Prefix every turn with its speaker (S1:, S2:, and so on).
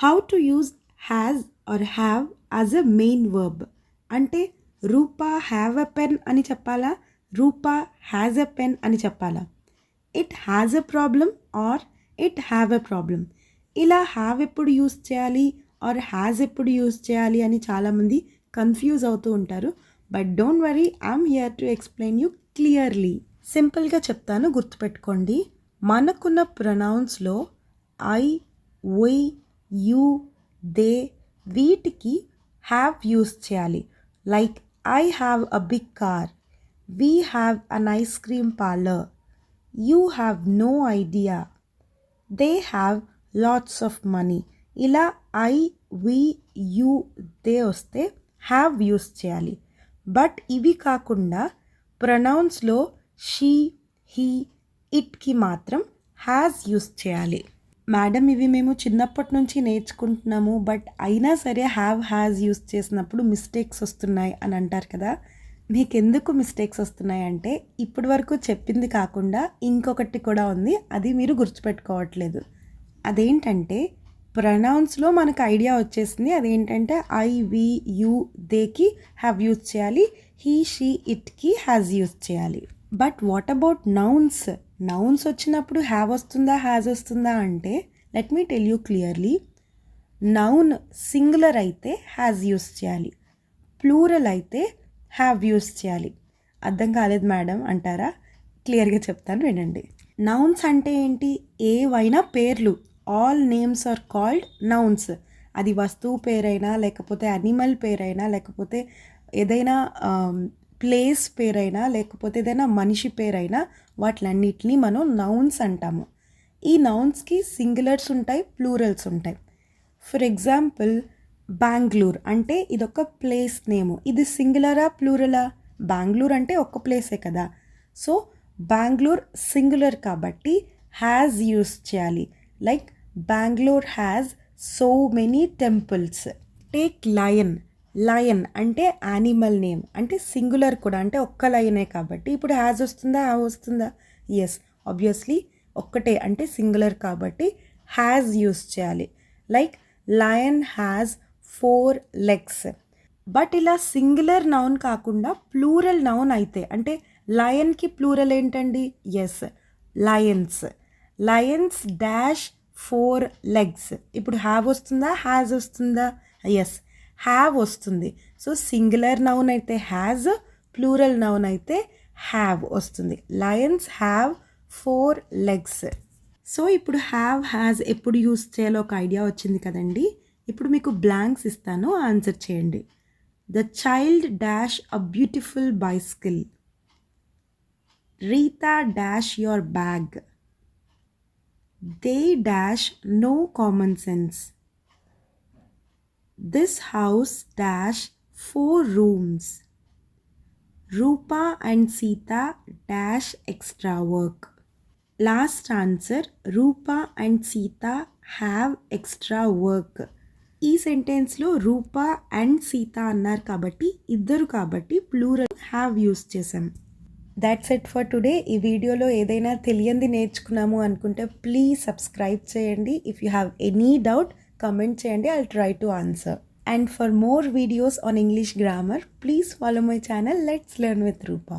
S1: How to use has are have as a main verb. అంటే రూపా have a pen అని చెప్పాలా, రూపా has a pen అని చెప్పాలా, it has a problem or it have a problem. ఇలా have ఎప్పుడు use చేయాలి or has ఎప్పుడు use చేయాలి అని చాలామంది కన్ఫ్యూజ్ అవుతూ ఉంటారు. But don't worry, I'm here to explain you clearly. సింపుల్గా చెప్తాను, గుర్తుపెట్టుకోండి. మనకున్న ప్రొనౌన్స్లో ఐ, వి, యూ, దే వీటికి హ్యావ్ యూజ్ చేయాలి. Like I have a big car, we have an ice cream parlour, you have no idea, they have lots of money. ఇలా I, we, you, they వస్తే have use చేయాలి. But ఇవి కాకుండా ప్రొనౌన్స్లో she, he, ఇట్కి మాత్రం has use చేయాలి. Madam ఇవి మేము చిన్నప్పటి నుంచి నేర్చుకుంటున్నాము, బట్ అయినా సరే హ్యాజ్ యూజ్ చేసినప్పుడు మిస్టేక్స్ వస్తున్నాయి అని అంటారు కదా. మీకు ఎందుకు మిస్టేక్స్ వస్తున్నాయి అంటే ఇప్పటి వరకు చెప్పింది కాకుండా ఇంకొకటి కూడా ఉంది, అది మీరు గుర్తుపెట్టుకోవట్లేదు. అదేంటంటే ప్రొనౌన్స్లో మనకు ఐడియా వచ్చేసింది. అదేంటంటే ఐ, వి, యూ, దేకి హ్యావ్ యూజ్ చేయాలి, హీ, షీ, ఇట్కి హ్యాజ్ యూజ్ చేయాలి. But what about nouns? Nouns వచ్చినప్పుడు హ్యావ్ వస్తుందా హ్యాజ్ వస్తుందా అంటే let me tell you clearly. Noun singular అయితే హ్యాజ్ యూజ్ చేయాలి, ప్లూరల్ అయితే హ్యావ్ యూజ్ చేయాలి. అర్థం కాలేదు మేడం అంటారా? క్లియర్గా చెప్తాను వినండి. నౌన్స్ అంటే ఏంటి? ఏవైనా పేర్లు, all names are called nouns. అది వస్తువు పేరైనా, లేకపోతే అనిమల్ పేరైనా, లేకపోతే ఏదైనా ప్లేస్ పేరైనా, లేకపోతే ఏదైనా మనిషి పేరైనా, వాటిలన్నిటిని మనం నౌన్స్ అంటాము. ఈ నౌన్స్కి సింగులర్స్ ఉంటాయి, ప్లూరల్స్ ఉంటాయి. ఫర్ ఎగ్జాంపుల్ బెంగళూరు అంటే ఇదొక ప్లేస్ నేము. ఇది సింగులరా ప్లూరలా? బెంగళూరు అంటే ఒక్క ప్లేసే కదా. సో బెంగళూరు సింగులర్ కాబట్టి హ్యాజ్ యూస్ చేయాలి. Like Bengaluru has so many temples. Take lion. Lion అంటే యానిమల్ నేమ్, అంటే సింగులర్ కూడా, అంటే ఒక్క లయనే కాబట్టి ఇప్పుడు హ్యాజ్ వస్తుందా హ్యావ్ వస్తుందా? ఎస్, ఆబ్వియస్లీ ఒక్కటే, అంటే సింగులర్ కాబట్టి హ్యాజ్ యూస్ చేయాలి. Like lion has 4 legs. But ఇలా సింగులర్ నౌన్ కాకుండా ప్లూరల్ నౌన్ అయితే, అంటే లయన్కి ప్లూరల్ ఏంటండి? Yes, lions. Lions dash 4 legs. ఇప్పుడు హ్యావ్ వస్తుందా హ్యాజ్ వస్తుందా? ఎస్, హ్యావ్ వస్తుంది. సో సింగులర్ నౌన్ అయితే హ్యాజ్, ప్లూరల్ నౌన్ అయితే హ్యావ్ వస్తుంది. Lions have 4 legs. సో ఇప్పుడు హ్యావ్ హ్యాజ్ ఎప్పుడు యూస్ చేయాలో ఒక ఐడియా వచ్చింది కదండి. ఇప్పుడు మీకు బ్లాంక్స్ ఇస్తాను, ఆన్సర్ చేయండి. The child dash a beautiful bicycle. Rita dash your bag. They dash no common sense. This house dash 4 rooms. Rupa and Sita dash extra work. Last answer, Rupa and Sita have extra work. ఈ సెంటెన్స్లో Rupa and Sita అన్నారు కాబట్టి ఇద్దరు, కాబట్టి plural have use చేసాం. That's it for today. ఈ వీడియోలో ఏదైనా తెలియంది నేర్చుకున్నాము అనుకుంటే ప్లీజ్ సబ్స్క్రైబ్ చేయండి. If you have any doubt comment చేయండి, I'll try to answer. And for more videos on English grammar please follow my channel let's learn with Roopa.